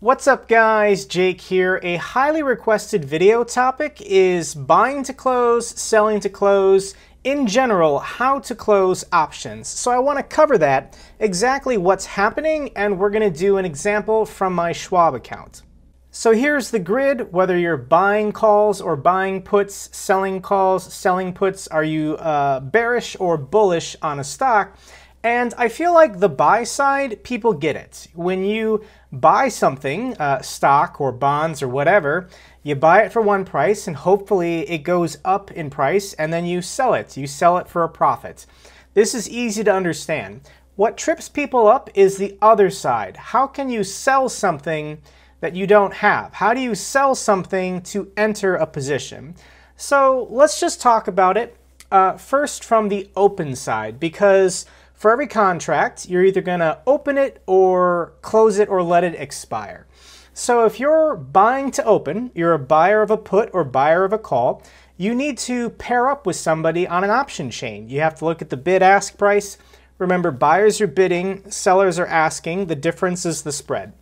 What's up guys, Jake here. A highly requested video topic is buying to close, selling to close, in general, how to close options. So I want to cover that, exactly what's happening, and we're going to do an example from my Schwab account. So here's the grid, whether you're buying calls or buying puts, selling calls, selling puts, are you bearish or bullish on a stock? And I feel like the buy side, people get it. When you buy something, stock or bonds or whatever, you buy it for one price and hopefully it goes up in price and then you sell it. You sell it for a profit. This is easy to understand. What trips people up is the other side. How can you sell something that you don't have? How do you sell something to enter a position? So let's just talk about it first from the open side, because for every contract, you're either going to open it or close it or let it expire. So if you're buying to open, you're a buyer of a put or buyer of a call, you need to pair up with somebody on an option chain. You have to look at the bid-ask price. Remember, buyers are bidding, sellers are asking. The difference is the spread.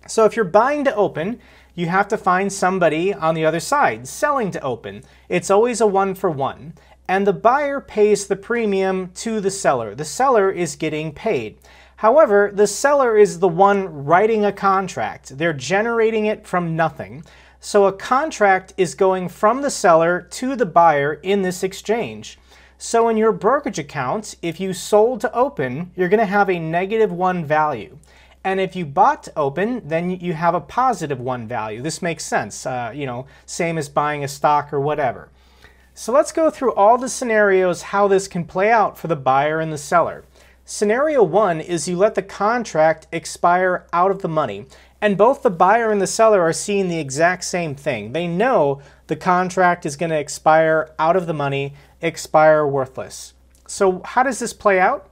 So if you're buying to open, you have to find somebody on the other side selling to open. It's always a one-for-one. And the buyer pays the premium to the seller. The seller is getting paid. However, the seller is the one writing a contract. They're generating it from nothing. So a contract is going from the seller to the buyer in this exchange. So in your brokerage account, if you sold to open, you're going to have a -1 value. And if you bought to open, then you have a +1 value. This makes sense, same as buying a stock or whatever. So let's go through all the scenarios how this can play out for the buyer and the seller. Scenario 1 is you let the contract expire out of the money, and both the buyer and the seller are seeing the exact same thing. They know the contract is going to expire out of the money, expire worthless. So how does this play out?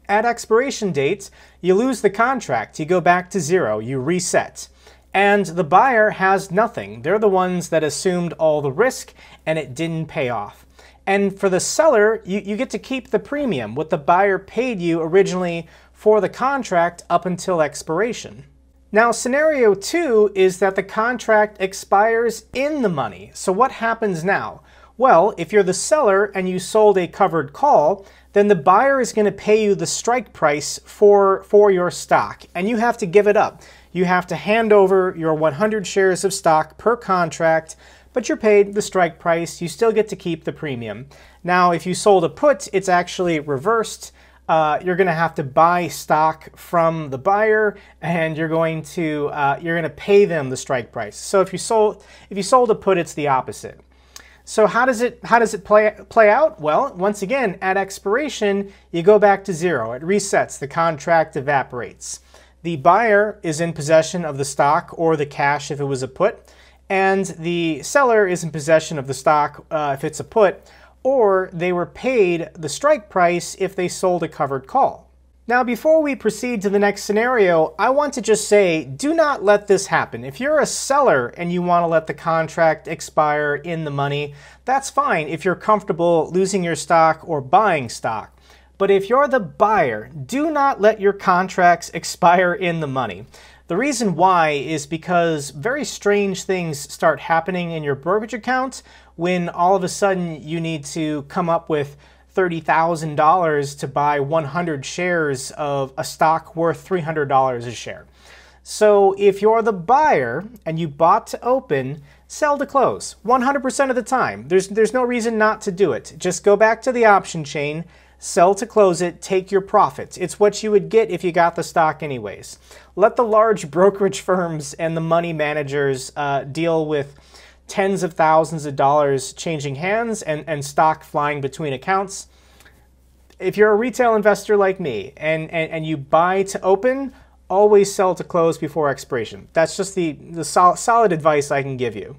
At expiration dates, you lose the contract, you go back to zero, you reset. And the buyer has nothing. They're the ones that assumed all the risk and it didn't pay off. And for the seller, you get to keep the premium, what the buyer paid you originally for the contract up until expiration. Now, scenario 2 is that the contract expires in the money. So what happens now? Well, if you're the seller and you sold a covered call, then the buyer is going to pay you the strike price for your stock, and you have to give it up. You have to hand over your 100 shares of stock per contract, but you're paid the strike price. You still get to keep the premium. Now, if you sold a put, it's actually reversed. You're going to have to buy stock from the buyer, and you're going to pay them the strike price. So if you sold a put, it's the opposite. So how does it play out? Well, once again, at expiration, you go back to zero. It resets. The contract evaporates. The buyer is in possession of the stock or the cash if it was a put, and the seller is in possession of the stock if it's a put, or they were paid the strike price if they sold a covered call. Now, before we proceed to the next scenario, I want to just say, do not let this happen. If you're a seller and you want to let the contract expire in the money, that's fine if you're comfortable losing your stock or buying stock. But if you're the buyer, do not let your contracts expire in the money. The reason why is because very strange things start happening in your brokerage account when all of a sudden you need to come up with $30,000 to buy 100 shares of a stock worth $300 a share. So if you're the buyer and you bought to open, sell to close 100% of the time. There's no reason not to do it. Just go back to the option chain, sell to close it, take your profits. It's what you would get if you got the stock anyways. Let the large brokerage firms and the money managers deal with tens of thousands of dollars changing hands and stock flying between accounts. If you're a retail investor like me and you buy to open, always sell to close before expiration. That's just the solid advice I can give you.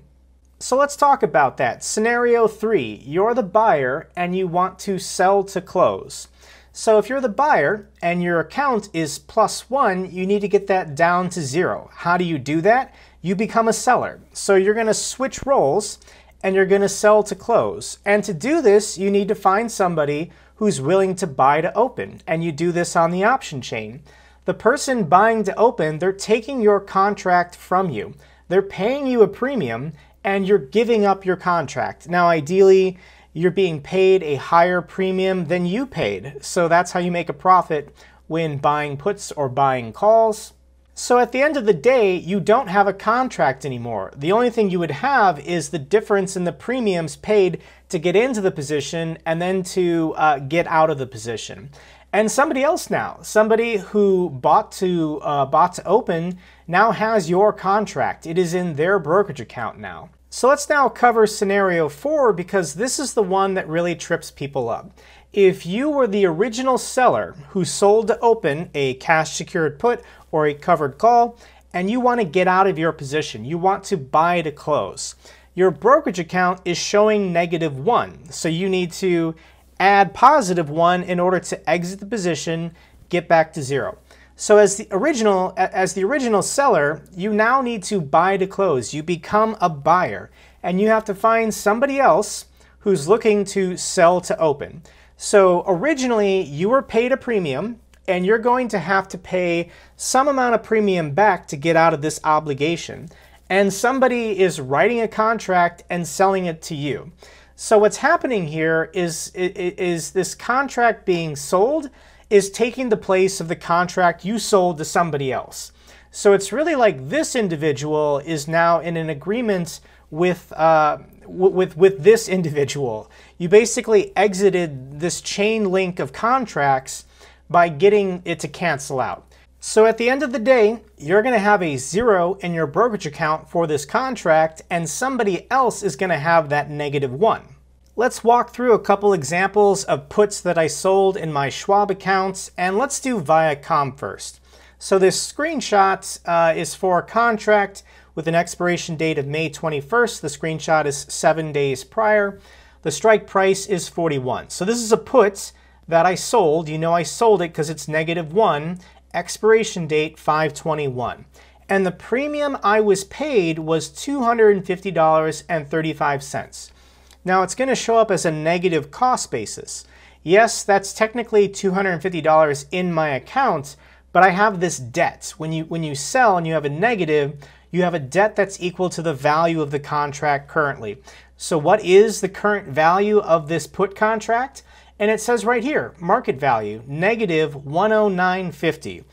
So let's talk about that. Scenario 3, you're the buyer and you want to sell to close. So if you're the buyer and your account is +1, you need to get that down to 0. How do you do that? You become a seller. So you're going to switch roles and you're going to sell to close. And to do this, you need to find somebody who's willing to buy to open. And you do this on the option chain. The person buying to open, they're taking your contract from you. They're paying you a premium and you're giving up your contract. Now, ideally, you're being paid a higher premium than you paid. So that's how you make a profit when buying puts or buying calls. So at the end of the day, you don't have a contract anymore. The only thing you would have is the difference in the premiums paid to get into the position and then to get out of the position. And somebody else now, somebody who bought to open, now has your contract. It is in their brokerage account now. So let's now cover scenario 4, because this is the one that really trips people up. If you were the original seller who sold to open a cash secured put or a covered call, and you want to get out of your position, you want to buy to close, your brokerage account is showing -1. So you need to add +1 in order to exit the position, get back to 0. So as the original seller, you now need to buy to close. You become a buyer, and you have to find somebody else who's looking to sell to open. So originally, you were paid a premium, and you're going to have to pay some amount of premium back to get out of this obligation. And somebody is writing a contract and selling it to you. So what's happening here is this contract being sold is taking the place of the contract you sold to somebody else. So it's really like this individual is now in an agreement with this individual. You basically exited this chain link of contracts by getting it to cancel out. So at the end of the day, you're going to have a 0 in your brokerage account for this contract, and somebody else is going to have that -1. Let's walk through a couple examples of puts that I sold in my Schwab accounts, and let's do Viacom first. So this screenshot is for a contract with an expiration date of May 21st. The screenshot is 7 days prior. The strike price is 41. So this is a put that I sold. You know I sold it because it's -1. Expiration date 5/21. And the premium I was paid was $250.35. Now it's going to show up as a negative cost basis. Yes, that's technically $250 in my account, but I have this debt. When you sell and you have a negative, you have a debt that's equal to the value of the contract currently. So what is the current value of this put contract? And it says right here, market value, -109.50.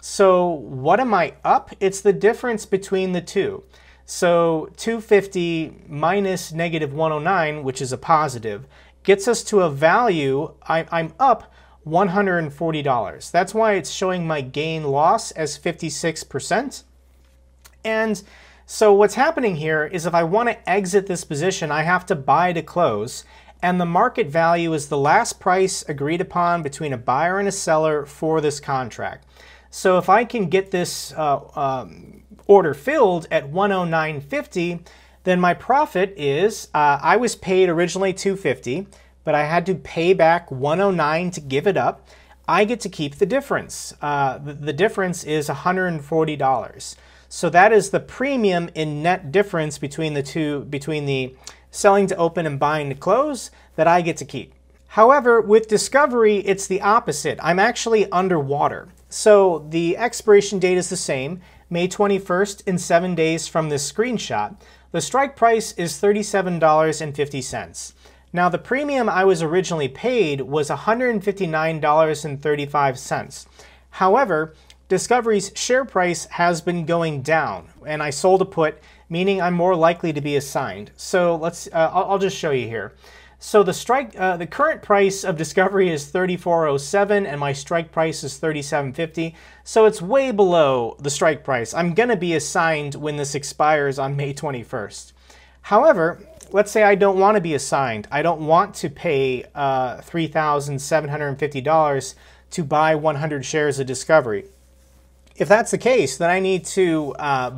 So what am I up? It's the difference between the two. So 250 minus -109, which is a positive, gets us to a value, I'm up $140. That's why it's showing my gain loss as 56%. And so what's happening here is if I want to exit this position, I have to buy to close. And the market value is the last price agreed upon between a buyer and a seller for this contract. So if I can get this order filled at 109.50, then my profit is, I was paid originally $250, but I had to pay back $109 to give it up. I get to keep the difference. The difference is $140. So that is the premium in net difference between the two, between the selling to open and buying to close, that I get to keep. However, with Discovery, it's the opposite. I'm actually underwater. So the expiration date is the same, May 21st, in 7 days from this screenshot. The strike price is $37.50. Now the premium I was originally paid was $159.35. However, Discovery's share price has been going down, and I sold a put, meaning I'm more likely to be assigned. So let's, I'll just show you here. So the current price of Discovery is $34.07, and my strike price is $37.50. So it's way below the strike price. I'm going to be assigned when this expires on May 21st. However, let's say I don't want to be assigned. I don't want to pay $3,750 to buy 100 shares of Discovery. If that's the case, then I need to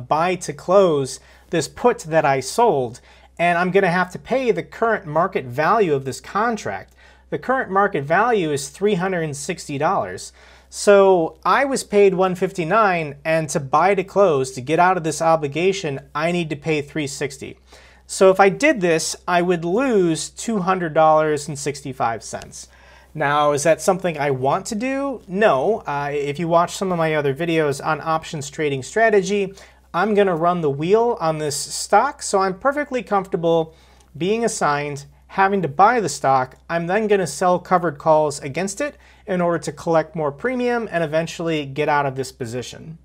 buy to close this put that I sold, and I'm going to have to pay the current market value of this contract. The current market value is $360. So I was paid $159, and to buy to close, to get out of this obligation, I need to pay $360. So if I did this, I would lose $200.65. Now, is that something I want to do? No. If you watch some of my other videos on options trading strategy, I'm going to run the wheel on this stock, so I'm perfectly comfortable being assigned, having to buy the stock. I'm then going to sell covered calls against it in order to collect more premium and eventually get out of this position.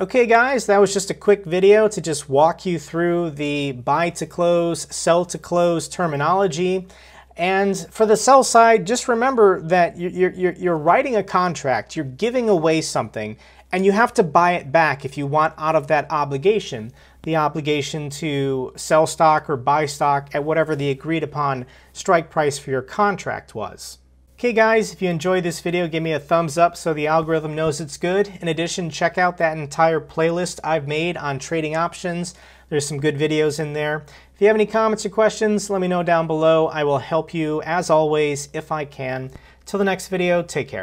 Okay guys, that was just a quick video to just walk you through the buy to close, sell to close terminology. And for the sell side, just remember that you're writing a contract, you're giving away something, and you have to buy it back if you want out of that obligation. The obligation to sell stock or buy stock at whatever the agreed upon strike price for your contract was. Okay guys, if you enjoyed this video, give me a thumbs up so the algorithm knows it's good. In addition, check out that entire playlist I've made on trading options. There's some good videos in there. If you have any comments or questions, let me know down below. I will help you, as always, if I can. Till the next video, take care.